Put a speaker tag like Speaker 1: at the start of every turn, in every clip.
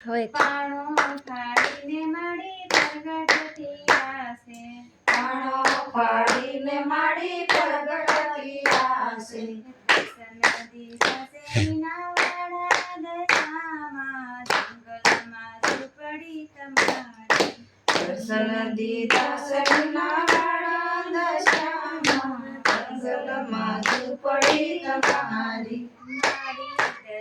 Speaker 1: હવે
Speaker 2: પાણો ફાડીને માડી પ્રગટતી આસે,
Speaker 3: પાણો ફાડીને માડી પ્રગટતી આસે,
Speaker 2: નદી સાથે મીનાવાડા દશામાં જંગલમાં ઝૂંપડી તમારી,
Speaker 3: દર્શન દીધા સરના વાળા દશામાં જંગલમાં ઝૂંપડી તમારી,
Speaker 2: મારી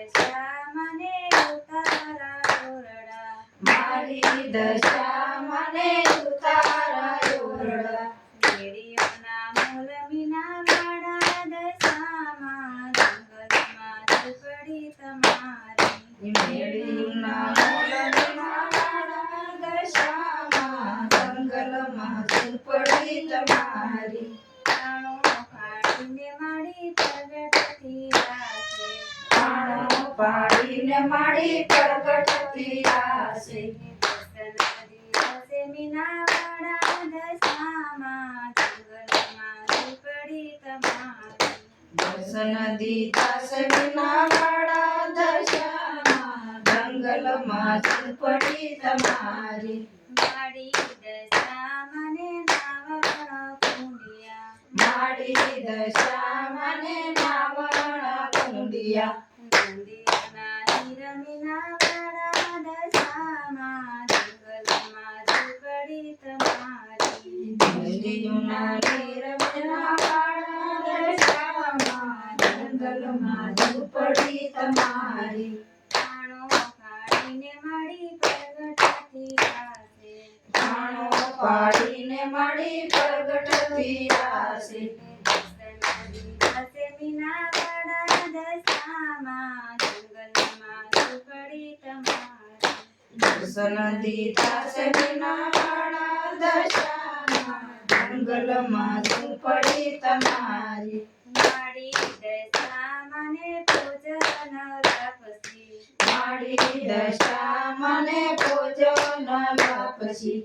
Speaker 2: દશા મને ઉતારા ઓરડા,
Speaker 3: મારી દશા મને ઉતારા ઓરડા,
Speaker 2: કેડીઓના મૂળ મીનાવાડા દશામાં જંગલમાં ઝૂંપડી તમારી,
Speaker 3: મેળીના મૂળના વાળા દશામાં જંગલમાં ઝૂંપડી તમારી,
Speaker 2: પાણો ફાડીને માડી પ્રગટતી આસે,
Speaker 3: પાણો પાડીને માડી પ્રગટતી આસે,
Speaker 2: દિવસે મીનાવાડા દશામાં જંગલમાં ઝૂંપડી તમારી,
Speaker 3: દર્શન દીધા સરના વાળા દશામાં જંગલમાં ઝૂંપડી તમારી,
Speaker 2: મારી દશા મને નાવણ કુંડિયા,
Speaker 3: માડી દશા મને નાવણ કુંડિયા,
Speaker 2: નદીઓના નીર મીનાવાડા દશામાં જંગલમાં ઝૂંપડી તમારી,
Speaker 3: નદીઓના નીરવના વાળા દશામાં જંગલમાં ઝૂંપડી તમારી,
Speaker 2: પાણો ફાડીને માડી પ્રગટતી આસે,
Speaker 3: પાણો પાડીને માડી પ્રગટતી આસે,
Speaker 2: દિવસે મીનાવાડા દશામાં જંગલમાં ઝૂંપડી તમારી,
Speaker 3: દર્શન દીધા સરના વાળા દશામાં જંગલમાં ઝૂંપડી તમારી,
Speaker 2: મારી દશા મને ભોજન લાપસી,
Speaker 3: માડી દશા મને ભોજન લાપસી,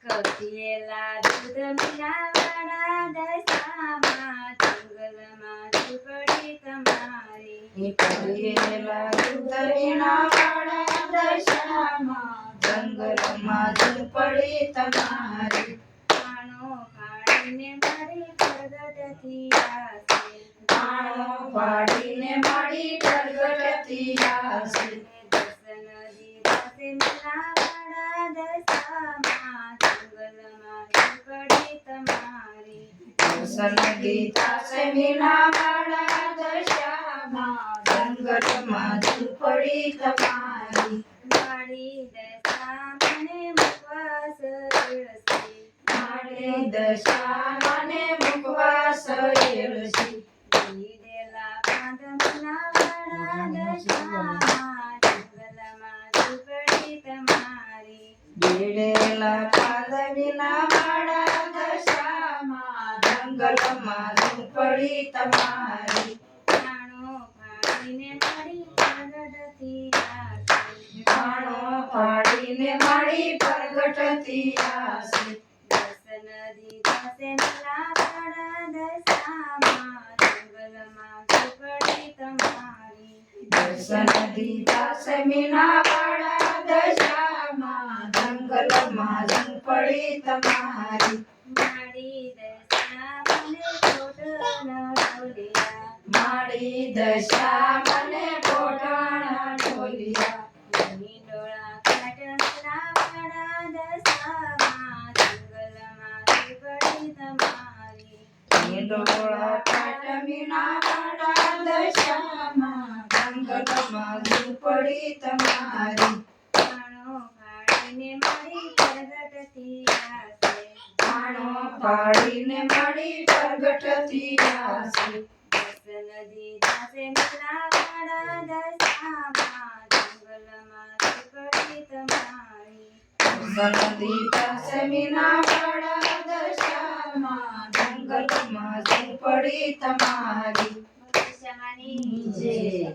Speaker 2: કપિયેલા દૂધ મીનાવાડા દશામાં જંગલમાં ઝૂંપડી તમારી,
Speaker 3: કરિયેલા દૂધના વાળા દશામાં જંગલમાં ઝૂંપડી તમારી,
Speaker 2: પાણો ફાડીને મારી પ્રગટતી આસે,
Speaker 3: પાણો પાડીને માડી પ્રગટતી આસે,
Speaker 2: દર્શન દીધાસે મીનાવાડા દશામાં જંગલમાં ઝૂંપડી તમારી,
Speaker 3: દર્શન દીધા સમીના વાળા દશામાં જંગલમાં ઝૂંપડી તમારી,
Speaker 2: મારી દશા મને મુખવાસ તુલસી,
Speaker 3: મારી દશા મને મુખવાસ એળસી,
Speaker 2: દીધેલા પાંદ મીનાવાડા દશામાં જંગલમાં ઝૂંપડી તમારી,
Speaker 3: બેડેલા પાદવીના વાળા દશામાં જંગલમાં ઝૂંપડી તમારી,
Speaker 2: પાણો ફાડીને મારી પ્રગટતી આસે,
Speaker 3: પાણો પાડીને માડી પ્રગટતી આસે,
Speaker 2: દર્શન દીધાસે મીનાવાડા દશામાં જંગલમાં ઝૂંપડી તમારી,
Speaker 3: દર્શન દીધા સમીના વાળા દશામાં જંગલમાં ઝૂંપડી તમારી,
Speaker 2: મારી દશા મને પોટણ ઢોલિયા,
Speaker 3: માડી દશા મને પોટણ ઢોલિયા,
Speaker 2: હિંડોળા કાટ મીનાવાડા દશામાં જંગલમાં ઝૂંપડી તમારી,
Speaker 3: હિંડોળા કાટમીના વાળા દશામાં જંગલમાં ઝૂંપડી તમારી,
Speaker 2: પાણો ફાડીને મારી પ્રગટતી આસે,
Speaker 3: પાણો પાડીને માડી પ્રગટતી આસે,
Speaker 2: દર્શન દીધાસે મીનાવાડા દશામાં જંગલમાં ઝૂંપડી તમારી,
Speaker 3: દર્શન દીધા સમીના વાળા દશામાં જંગલમાં ઝૂંપડી તમારી,
Speaker 2: દશામાની
Speaker 3: જય